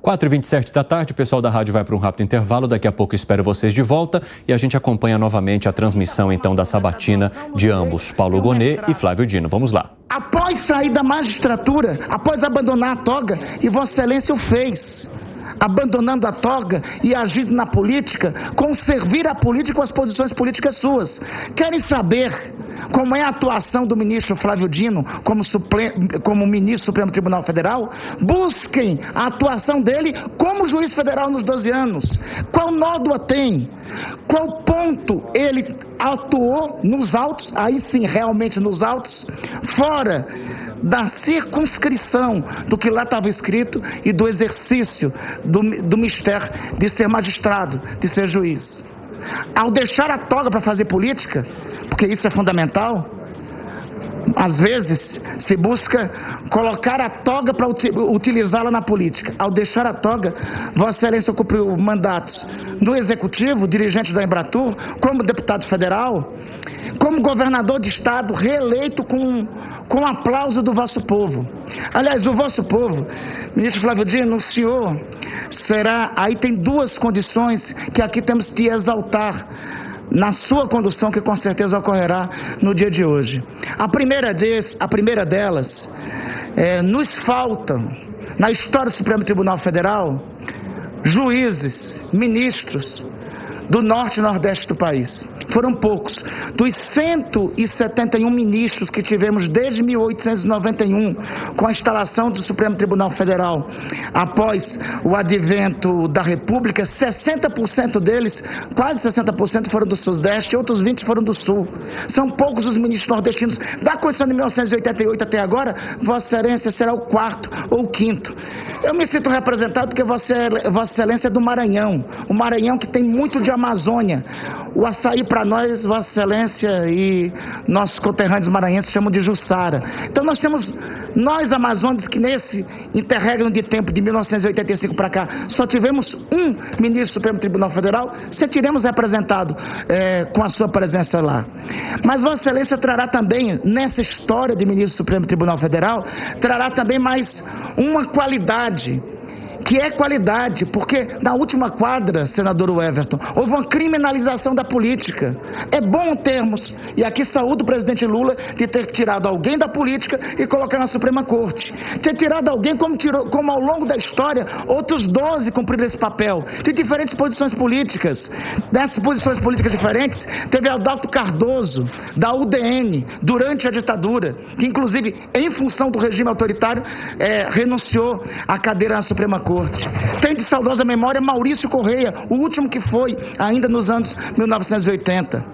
4h27 da tarde, o pessoal da rádio vai para um rápido intervalo. Daqui a pouco espero vocês de volta e a gente acompanha novamente a transmissão então da sabatina de ambos, Paulo Gonet e Flávio Dino. Vamos lá. Após sair da magistratura, após abandonar a toga, e Vossa Excelência o fez, abandonando a toga e agindo na política, com servir a política com as posições políticas suas. Querem saber como é a atuação do ministro Flávio Dino como ministro do Supremo Tribunal Federal? Busquem a atuação dele como juiz federal nos 12 anos. Qual nódoa tem? Qual ponto ele atuou nos autos, aí sim, realmente nos autos, fora da circunscrição do que lá estava escrito e do exercício do mistério de ser magistrado, de ser juiz. Ao deixar a toga para fazer política, porque isso é fundamental, às vezes se busca colocar a toga para utilizá-la na política. Ao deixar a toga, Vossa Excelência cumpriu mandatos no Executivo, dirigente da Embratur, como deputado federal, como governador de estado, reeleito com aplauso do vosso povo. Aliás, o vosso povo, ministro Flávio Dino, o senhor será... Aí tem duas condições que aqui temos que exaltar na sua condução, que com certeza ocorrerá no dia de hoje. A primeira delas, nos faltam, na história do Supremo Tribunal Federal, juízes, ministros do norte e nordeste do país. Foram poucos. Dos 171 ministros que tivemos desde 1891, com a instalação do Supremo Tribunal Federal, após o advento da República, 60% deles, quase 60% foram do Sudeste, outros 20% foram do Sul. São poucos os ministros nordestinos. Da Constituição de 1988 até agora, Vossa Excelência será o quarto ou o quinto. Eu me sinto representado porque Vossa Excelência é do Maranhão. O Maranhão que tem muito de Amazônia. O açaí para nós, Vossa Excelência e nossos conterrâneos maranhenses chamam de Jussara. Então nós amazônicos que nesse interregno de tempo de 1985 para cá, só tivemos um ministro do Supremo Tribunal Federal, sentiremos representado com a sua presença lá. Mas Vossa Excelência trará também, nessa história de ministro do Supremo Tribunal Federal, trará também mais uma qualidade, que é qualidade, porque na última quadra, senador Everton, houve uma criminalização da política. É bom termos, e aqui saúdo o presidente Lula de ter tirado alguém da política e colocar na Suprema Corte. Ter tirado alguém como ao longo da história, outros 12 cumpriram esse papel, de diferentes posições políticas. Nessas posições políticas diferentes, teve Adalto Cardoso, da UDN, durante a ditadura, que inclusive, em função do regime autoritário, renunciou à cadeira na Suprema Corte. Tem de saudosa memória Maurício Correia, o último que foi, ainda nos anos 1980.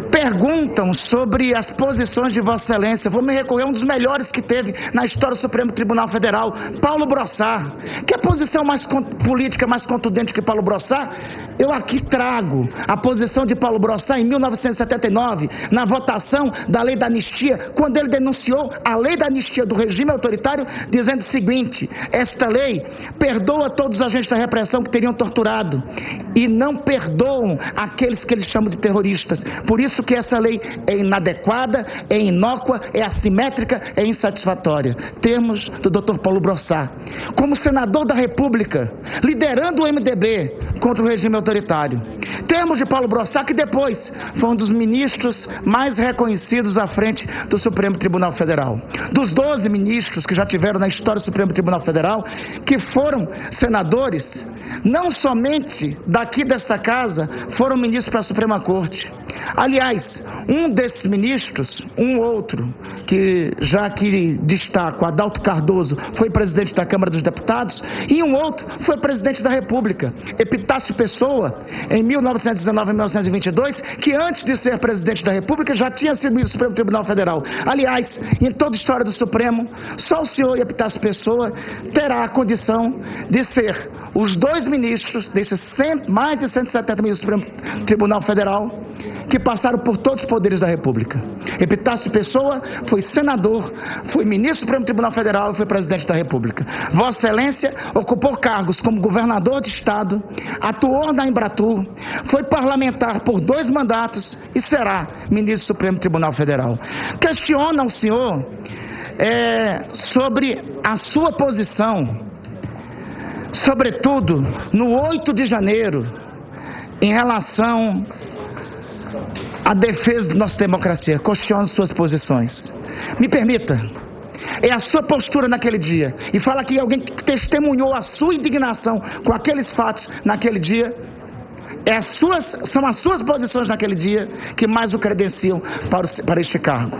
Perguntam sobre as posições de Vossa Excelência. Vou me recorrer a um dos melhores que teve na história do Supremo Tribunal Federal, Paulo Brossard. Que posição política mais contundente que Paulo Brossard? Eu aqui trago a posição de Paulo Brossard em 1979, na votação da lei da anistia, quando ele denunciou a lei da anistia do regime autoritário, dizendo o seguinte: esta lei perdoa todos os agentes da repressão que teriam torturado e não perdoam aqueles que eles chamam de terroristas. Por isso que essa lei é inadequada, é inócua, é assimétrica, é insatisfatória. Termos do Dr. Paulo Brossard. Como senador da República, liderando o MDB contra o regime autoritário. Termos de Paulo Brossard, que depois foi um dos ministros mais reconhecidos à frente do Supremo Tribunal Federal. Dos 12 ministros que já tiveram na história do Supremo Tribunal Federal, que foram senadores, não somente daqui dessa casa, foram ministros para a Suprema Corte. Aliás, um desses ministros, um outro, que já aqui destaco, Adalto Cardoso, foi presidente da Câmara dos Deputados, e um outro foi presidente da República, Epitácio Pessoa, em 1919 e 1922, que antes de ser presidente da República já tinha sido ministro do Supremo Tribunal Federal. Aliás, em toda a história do Supremo, só o senhor Epitácio Pessoa terá a condição de ser os dois ministros desses mais de 170 ministros do Supremo Tribunal Federal que passaram por todos os poderes da República. Epitácio Pessoa foi senador, foi ministro do Supremo Tribunal Federal e foi presidente da República. Vossa Excelência ocupou cargos como governador de estado, atuou na Embratur, foi parlamentar por 2 mandatos e será ministro do Supremo Tribunal Federal. Questiona o senhor sobre a sua posição sobretudo no 8 de janeiro, em relação à defesa da nossa democracia. Questione suas posições. Me permita, é a sua postura naquele dia, e fala que alguém que testemunhou a sua indignação com aqueles fatos naquele dia, são as suas posições naquele dia que mais o credenciam para este cargo.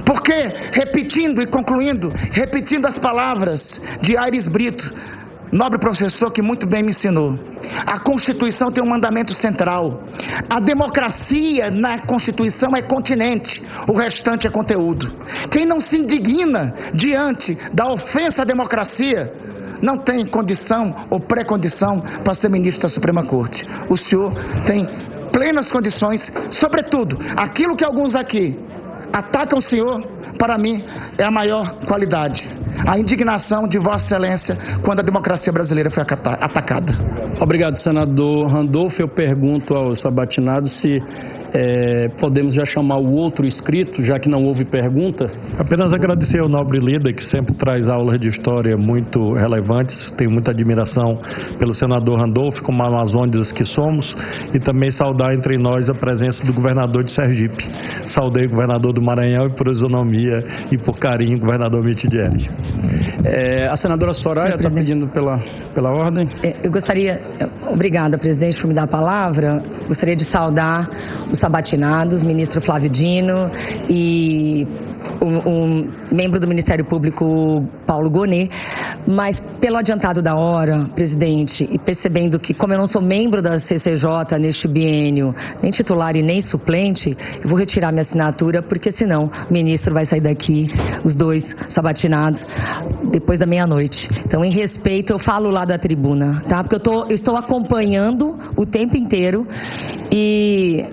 Porque, repetindo e concluindo, repetindo as palavras de Aires Brito, nobre professor que muito bem me ensinou, a Constituição tem um mandamento central. A democracia na Constituição é continente, o restante é conteúdo. Quem não se indigna diante da ofensa à democracia não tem condição ou pré-condição para ser ministro da Suprema Corte. O senhor tem plenas condições, sobretudo, aquilo que alguns aqui atacam o senhor, para mim, é a maior qualidade. A indignação de Vossa Excelência quando a democracia brasileira foi atacada. Obrigado, senador Randolfo. Eu pergunto ao Sabatinado se podemos já chamar o outro inscrito, já que não houve pergunta. Apenas agradecer ao nobre líder, que sempre traz aulas de história muito relevantes. Tenho muita admiração pelo senador Randolfo, como amazônicos que somos, e também saudar entre nós a presença do governador de Sergipe. Saudei o governador do Maranhão e, por isonomia e por carinho, o governador Mitidieri. A senadora Soraya está pedindo pela ordem. Eu gostaria, obrigada, presidente, por me dar a palavra. Gostaria de saudar os sabatinados, ministro Flávio Dino e um membro do Ministério Público, Paulo Gonet, mas pelo adiantado da hora, presidente, e percebendo que, como eu não sou membro da CCJ neste biênio, nem titular e nem suplente, eu vou retirar minha assinatura, porque senão o ministro vai sair daqui, os dois sabatinados, depois da meia-noite. Então, em respeito, eu falo lá da tribuna, tá? Porque eu estou acompanhando o tempo inteiro e...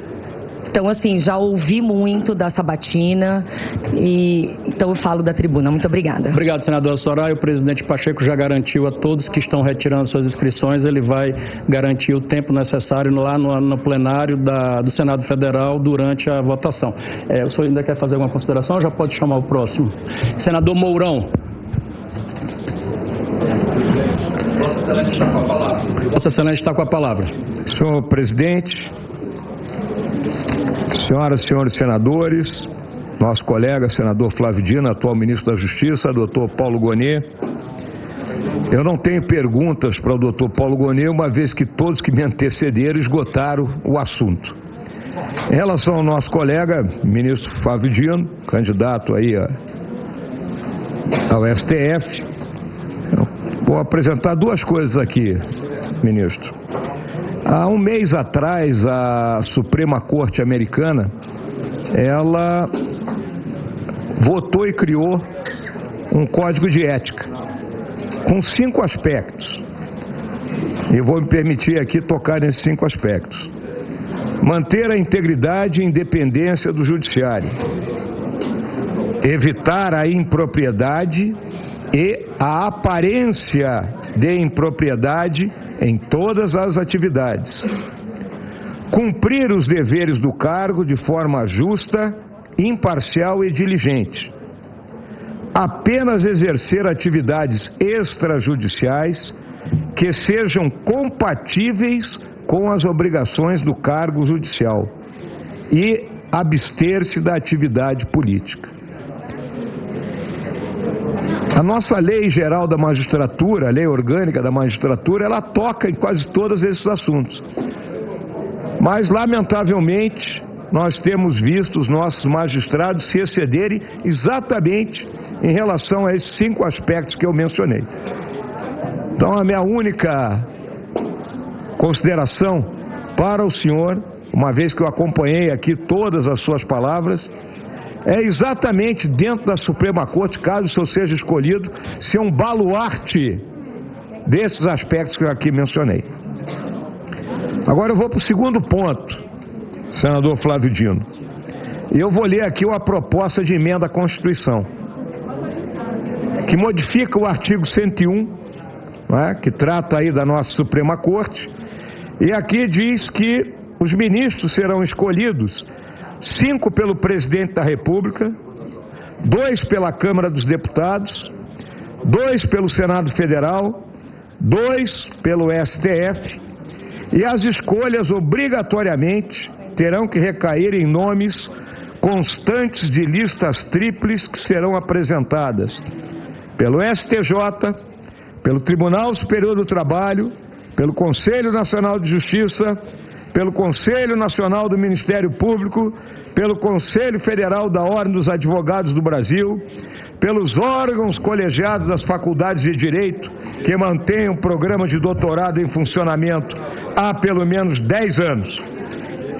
Então, assim, já ouvi muito da sabatina e então eu falo da tribuna. Muito obrigada. Obrigado, senadora Soraya. O presidente Pacheco já garantiu a todos que estão retirando suas inscrições, ele vai garantir o tempo necessário lá no plenário do Senado Federal durante a votação. O senhor ainda quer fazer alguma consideração? Já pode chamar o próximo. Senador Mourão. Vossa Excelência está com a palavra. Vossa Excelência está com a palavra. Senhor presidente, senhoras e senhores senadores, nosso colega senador Flávio Dino, atual ministro da Justiça, doutor Paulo Gonet. Eu não tenho perguntas para o doutor Paulo Gonet, uma vez que todos que me antecederam esgotaram o assunto. Em relação ao nosso colega, ministro Flávio Dino, candidato aí ao STF, eu vou apresentar duas coisas aqui, ministro. Há um mês atrás, a Suprema Corte Americana, ela votou e criou um código de ética com 5 aspectos. E vou me permitir aqui tocar nesses 5 aspectos. Manter a integridade e independência do judiciário. Evitar a impropriedade e a aparência de impropriedade em todas as atividades. Cumprir os deveres do cargo de forma justa, imparcial e diligente. Apenas exercer atividades extrajudiciais que sejam compatíveis com as obrigações do cargo judicial e abster-se da atividade política. A nossa lei geral da magistratura, a lei orgânica da magistratura, ela toca em quase todos esses assuntos. Mas, lamentavelmente, nós temos visto os nossos magistrados se excederem exatamente em relação a esses 5 aspectos que eu mencionei. Então, a minha única consideração para o senhor, uma vez que eu acompanhei aqui todas as suas palavras, é exatamente dentro da Suprema Corte, caso o senhor seja escolhido, ser um baluarte desses aspectos que eu aqui mencionei. Agora eu vou para o segundo ponto, senador Flávio Dino. Eu vou ler aqui uma proposta de emenda à Constituição, que modifica o artigo 101, que trata aí da nossa Suprema Corte, e aqui diz que os ministros serão escolhidos 5 pelo presidente da República, 2 pela Câmara dos Deputados, 2 pelo Senado Federal, 2 pelo STF, e as escolhas obrigatoriamente terão que recair em nomes constantes de listas tríplices que serão apresentadas pelo STJ, pelo Tribunal Superior do Trabalho, pelo Conselho Nacional de Justiça, pelo Conselho Nacional do Ministério Público, pelo Conselho Federal da Ordem dos Advogados do Brasil, pelos órgãos colegiados das faculdades de Direito que mantêm um programa de doutorado em funcionamento há pelo menos 10 anos.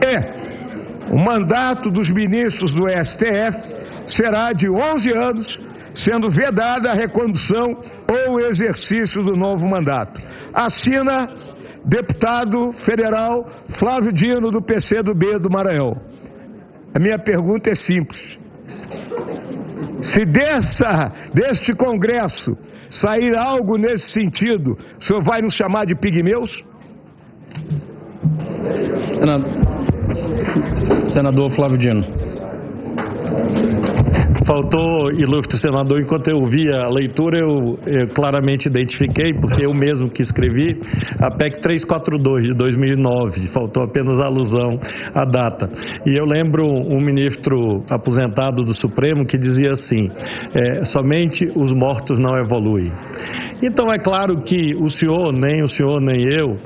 E o mandato dos ministros do STF será de 11 anos, sendo vedada a recondução ou exercício do novo mandato. Assina deputado federal Flávio Dino, do PCdoB do Maranhão. A minha pergunta é simples. Se deste Congresso sair algo nesse sentido, o senhor vai nos chamar de pigmeus? Senador Flávio Dino. Faltou, ilustre senador, enquanto eu ouvia a leitura, eu claramente identifiquei, porque eu mesmo que escrevi, a PEC 342 de 2009, faltou apenas a alusão à data. E eu lembro um ministro aposentado do Supremo que dizia assim, somente os mortos não evoluem. Então é claro que o senhor nem eu,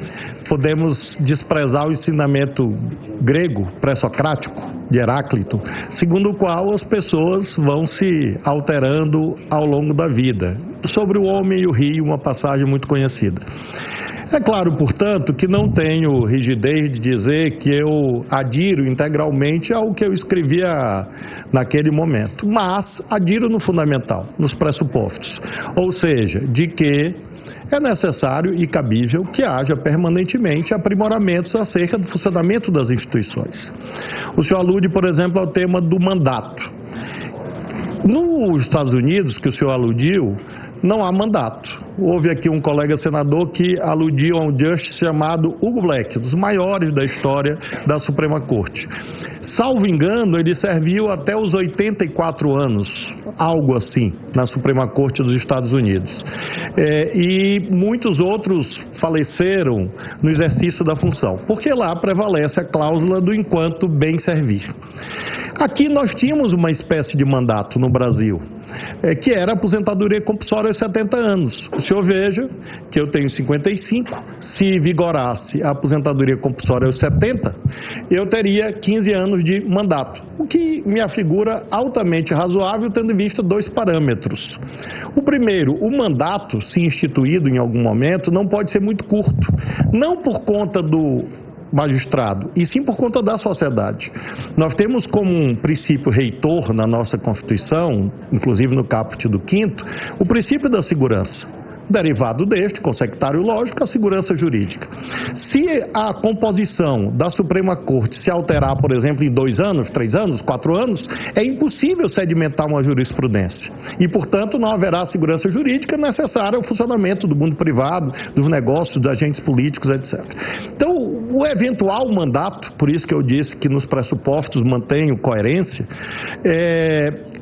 podemos desprezar o ensinamento grego, pré-socrático, de Heráclito, segundo o qual as pessoas vão se alterando ao longo da vida. Sobre o homem e o rio, uma passagem muito conhecida. É claro, portanto, que não tenho rigidez de dizer que eu adiro integralmente ao que eu escrevia naquele momento, mas adiro no fundamental, nos pressupostos, ou seja, de que é necessário e cabível que haja permanentemente aprimoramentos acerca do funcionamento das instituições. O senhor alude, por exemplo, ao tema do mandato. Nos Estados Unidos, que o senhor aludiu, não há mandato. Houve aqui um colega senador que aludiu a um justice chamado Hugo Black, dos maiores da história da Suprema Corte. Salvo engano, ele serviu até os 84 anos, algo assim, na Suprema Corte dos Estados Unidos. E muitos outros faleceram no exercício da função, porque lá prevalece a cláusula do enquanto bem servir. Aqui nós tínhamos uma espécie de mandato no Brasil, que era a aposentadoria compulsória aos 70 anos. O senhor veja que eu tenho 55, se vigorasse a aposentadoria compulsória aos 70, eu teria 15 anos de mandato, o que me afigura altamente razoável, tendo em vista dois parâmetros. O primeiro, o mandato, se instituído em algum momento, não pode ser muito curto, não por conta do magistrado, e sim por conta da sociedade. Nós temos como um princípio reitor na nossa Constituição, inclusive no caput do 5º, o princípio da segurança. Derivado deste, consectário lógico, a segurança jurídica. Se a composição da Suprema Corte se alterar, por exemplo, em 2 anos, 3 anos, 4 anos, é impossível sedimentar uma jurisprudência. E, portanto, não haverá segurança jurídica necessária ao funcionamento do mundo privado, dos negócios, dos agentes políticos, etc. Então, o eventual mandato, por isso que eu disse que nos pressupostos mantenho coerência,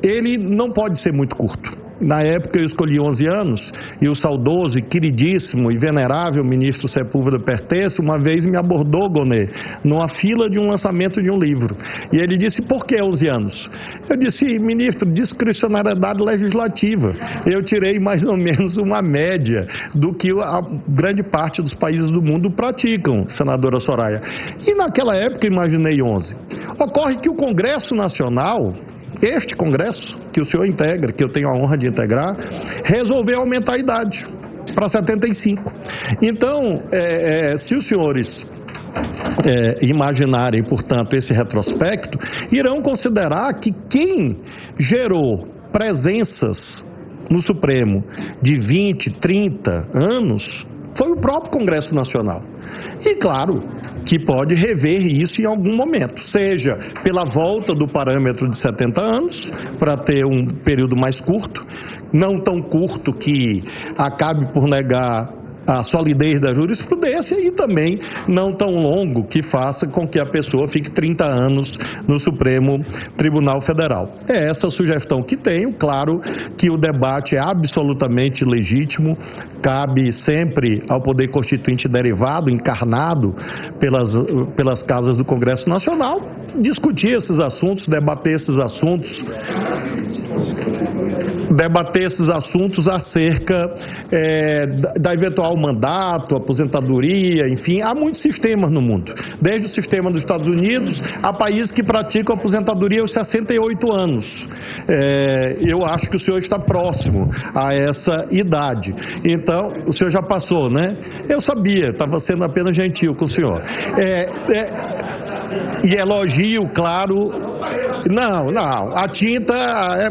ele não pode ser muito curto. Na época eu escolhi 11 anos e o saudoso e queridíssimo e venerável ministro Sepúlveda Pertence uma vez me abordou, Gonê, numa fila de um lançamento de um livro. E ele disse, por que 11 anos? Eu disse, ministro, discricionariedade legislativa. Eu tirei mais ou menos uma média do que a grande parte dos países do mundo praticam, senadora Soraya. E naquela época imaginei 11. Ocorre que o Congresso Nacional, este Congresso, que o senhor integra, que eu tenho a honra de integrar, resolveu aumentar a idade para 75. Então, se os senhores imaginarem, portanto, esse retrospecto, irão considerar que quem gerou presenças no Supremo de 20, 30 anos foi o próprio Congresso Nacional. E, claro, que pode rever isso em algum momento, seja pela volta do parâmetro de 70 anos, para ter um período mais curto, não tão curto que acabe por negar a solidez da jurisprudência e também não tão longo que faça com que a pessoa fique 30 anos no Supremo Tribunal Federal. É essa a sugestão que tenho. Claro que o debate é absolutamente legítimo, cabe sempre ao Poder Constituinte derivado, encarnado pelas casas do Congresso Nacional, discutir esses assuntos, debater esses assuntos acerca da eventual mandato, aposentadoria, enfim, há muitos sistemas no mundo, desde o sistema dos Estados Unidos a países que praticam aposentadoria aos 68 anos. Eu acho que o senhor está próximo a essa idade. Então, o senhor já passou, né? Eu sabia, estava sendo apenas gentil com o senhor. E elogio, claro. Não, a tinta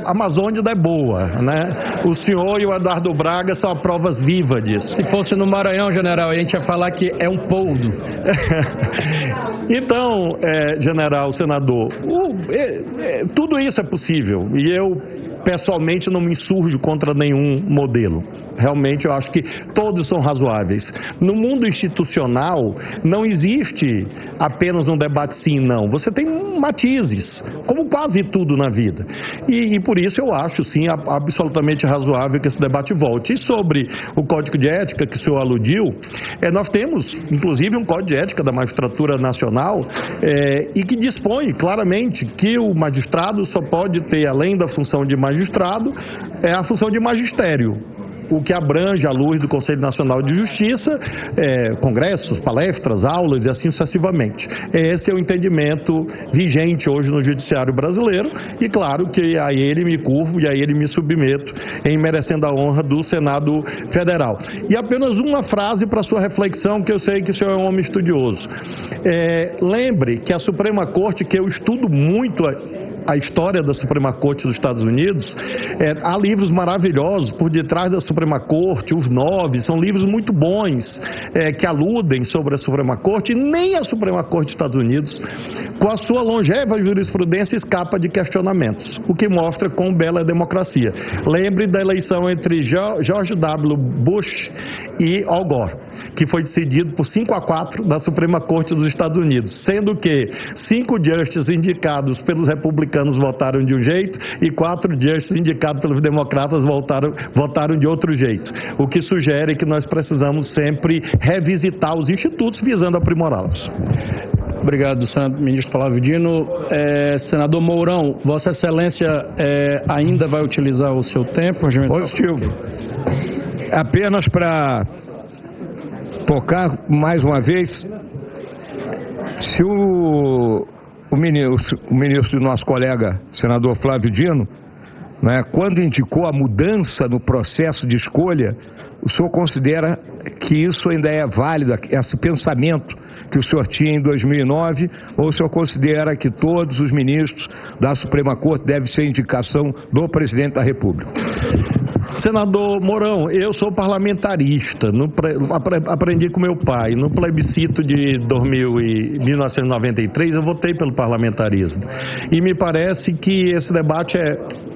amazônica é boa, né? O senhor e o Eduardo Braga são provas vivas disso. Se fosse no Maranhão, general, a gente ia falar que é um poldo. Então, general, senador, tudo isso é possível e eu pessoalmente não me insurjo contra nenhum modelo. Realmente eu acho que todos são razoáveis. No mundo institucional não existe apenas um debate sim e não. Você tem matizes, como quase tudo na vida. E por isso eu acho sim absolutamente razoável que esse debate volte. E sobre o Código de Ética que o senhor aludiu, nós temos inclusive um Código de Ética da Magistratura Nacional e que dispõe claramente que o magistrado só pode ter, além da função de magistrado, a função de magistério, o que abrange à luz do Conselho Nacional de Justiça, congressos, palestras, aulas e assim sucessivamente. Esse é o entendimento vigente hoje no Judiciário brasileiro e claro que a ele me curvo e a ele me submeto em merecendo a honra do Senado Federal. E apenas uma frase para sua reflexão, que eu sei que o senhor é um homem estudioso. Lembre que a Suprema Corte, que eu estudo muito a história da Suprema Corte dos Estados Unidos, há livros maravilhosos por detrás da Suprema Corte, os 9, são livros muito bons que aludem sobre a Suprema Corte, e nem a Suprema Corte dos Estados Unidos, com a sua longeva jurisprudência, escapa de questionamentos, o que mostra quão bela é a democracia. Lembre da eleição entre George W. Bush e Al Gore, que foi decidido por 5-4 da Suprema Corte dos Estados Unidos, sendo que 5 justices indicados pelos republicanos votaram de um jeito e 4 justices indicados pelos democratas votaram de outro jeito, o que sugere que nós precisamos sempre revisitar os institutos visando aprimorá-los. Obrigado, ministro Flávio Dino. Senador Mourão, Vossa Excelência ainda vai utilizar o seu tempo? Positivo. Apenas para tocar mais uma vez, se o ministro do nosso colega, senador Flávio Dino, né, quando indicou a mudança no processo de escolha, o senhor considera que isso ainda é válido, esse pensamento que o senhor tinha em 2009, ou o senhor considera que todos os ministros da Suprema Corte devem ser indicação do presidente da República? Senador Mourão, eu sou parlamentarista, aprendi com meu pai. No plebiscito de 1993 eu votei pelo parlamentarismo. E me parece que esse debate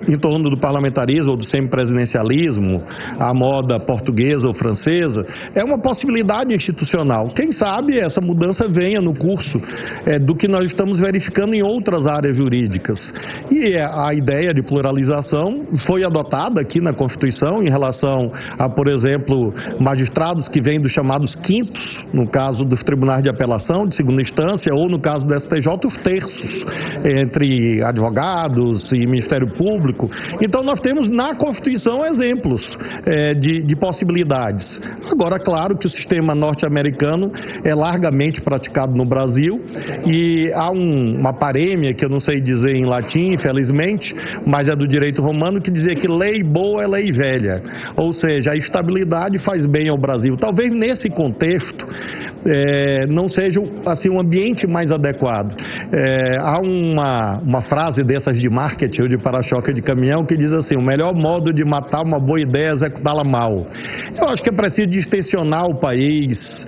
em torno do parlamentarismo ou do semipresidencialismo, a moda portuguesa ou francesa, é uma possibilidade institucional. Quem sabe essa mudança venha no curso do que nós estamos verificando em outras áreas jurídicas. E a ideia de pluralização foi adotada aqui na Constituição em relação a, por exemplo, magistrados que vêm dos chamados quintos, no caso dos tribunais de apelação de segunda instância, ou no caso do STJ, os terços, entre advogados e Ministério Público. Então nós temos na Constituição exemplos de possibilidades. Agora, claro que o sistema norte-americano é largamente praticado no Brasil e há uma parêmia que eu não sei dizer em latim, infelizmente, mas é do direito romano, que dizia que lei boa é lei velha, ou seja, a estabilidade faz bem ao Brasil. Talvez nesse contexto não seja assim um ambiente mais adequado. Há uma frase dessas de marketing ou de para-choque de caminhão que diz assim: o melhor modo de matar uma boa ideia é executá-la mal. Eu acho que é preciso distensionar o país,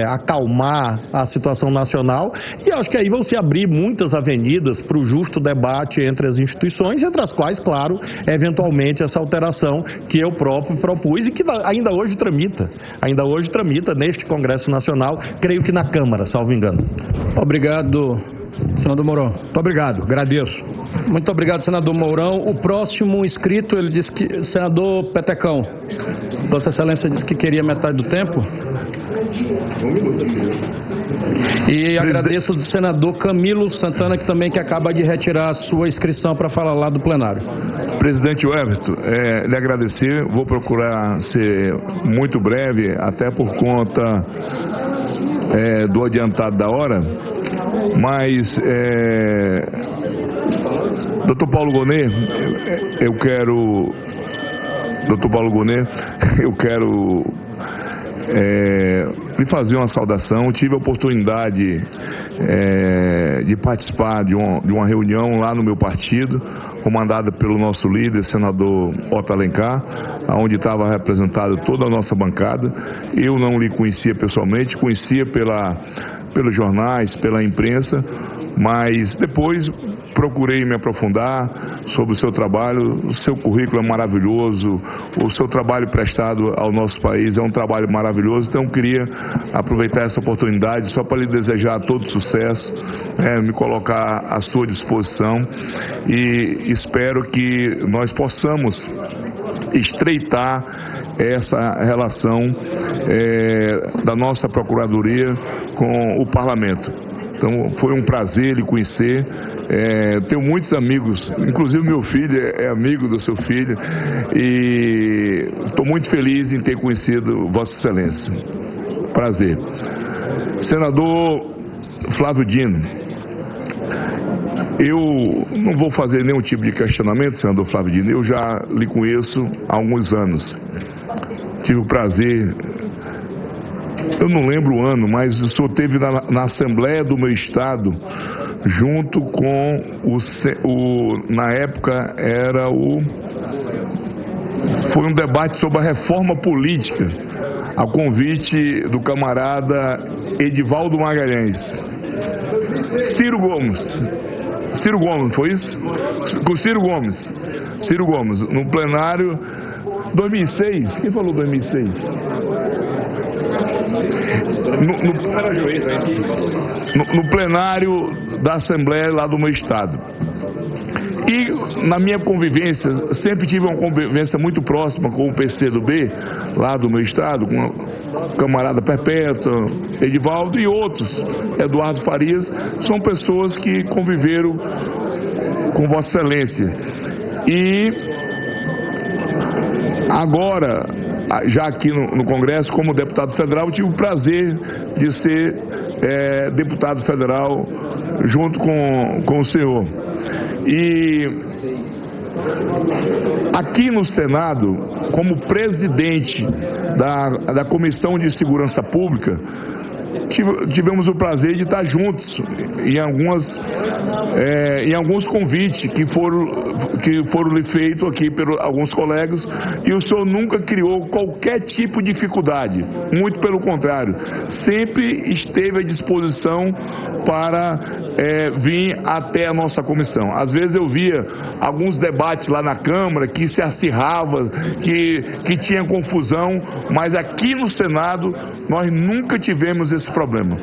acalmar a situação nacional, e acho que aí vão se abrir muitas avenidas para o justo debate entre as instituições, entre as quais, claro, eventualmente essa alteração que eu próprio propus e que ainda hoje tramita neste Congresso Nacional, creio que na Câmara, salvo engano. Obrigado, senador Mourão. Muito obrigado, agradeço. Muito obrigado, senador Mourão. O próximo inscrito, ele disse que... Senador Petecão, Vossa Excelência disse que queria metade do tempo. E agradeço ao senador Camilo Santana, que também acaba de retirar a sua inscrição para falar lá do plenário. Presidente Everton, lhe agradecer, vou procurar ser muito breve, até por conta do adiantado da hora, mas, doutor Paulo Gonet, eu quero lhe fazer uma saudação. Eu tive a oportunidade de participar de uma reunião lá no meu partido, comandada pelo nosso líder, senador Otto Alencar, onde estava representada toda a nossa bancada. Eu não lhe conhecia pessoalmente, conhecia pelos jornais, pela imprensa, mas depois procurei me aprofundar sobre o seu trabalho. O seu currículo é maravilhoso, o seu trabalho prestado ao nosso país é um trabalho maravilhoso. Então eu queria aproveitar essa oportunidade só para lhe desejar todo sucesso, me colocar à sua disposição, e espero que nós possamos estreitar essa relação da nossa Procuradoria com o Parlamento. Então foi um prazer lhe conhecer. Tenho muitos amigos, inclusive meu filho é amigo do seu filho, e estou muito feliz em ter conhecido Vossa Excelência. Prazer. Senador Flávio Dino, eu não vou fazer nenhum tipo de questionamento, senador Flávio Dino. Eu já lhe conheço há alguns anos. Tive o prazer, eu não lembro o ano, mas o senhor esteve na Assembleia do meu Estado, junto com na época foi um debate sobre a reforma política, a convite do camarada Edivaldo Magalhães. Ciro Gomes, foi isso? Com Ciro Gomes, no plenário 2006. Quem falou 2006? No plenário da Assembleia lá do meu Estado. E na minha convivência, sempre tive uma convivência muito próxima com o PCdoB lá do meu Estado, com o camarada Perpétua, Edivaldo e outros, Eduardo Farias. São pessoas que conviveram com Vossa Excelência. E agora, já aqui no Congresso, como deputado federal, eu tive o prazer de ser deputado federal junto com o senhor. E aqui no Senado, como presidente da Comissão de Segurança Pública, tivemos o prazer de estar juntos em alguns convites que foram lhe feitos aqui por alguns colegas, e o senhor nunca criou qualquer tipo de dificuldade, muito pelo contrário, sempre esteve à disposição para vir até a nossa comissão. Às vezes eu via alguns debates lá na Câmara que se acirrava, que tinha confusão, mas aqui no Senado nós nunca tivemos esse problema.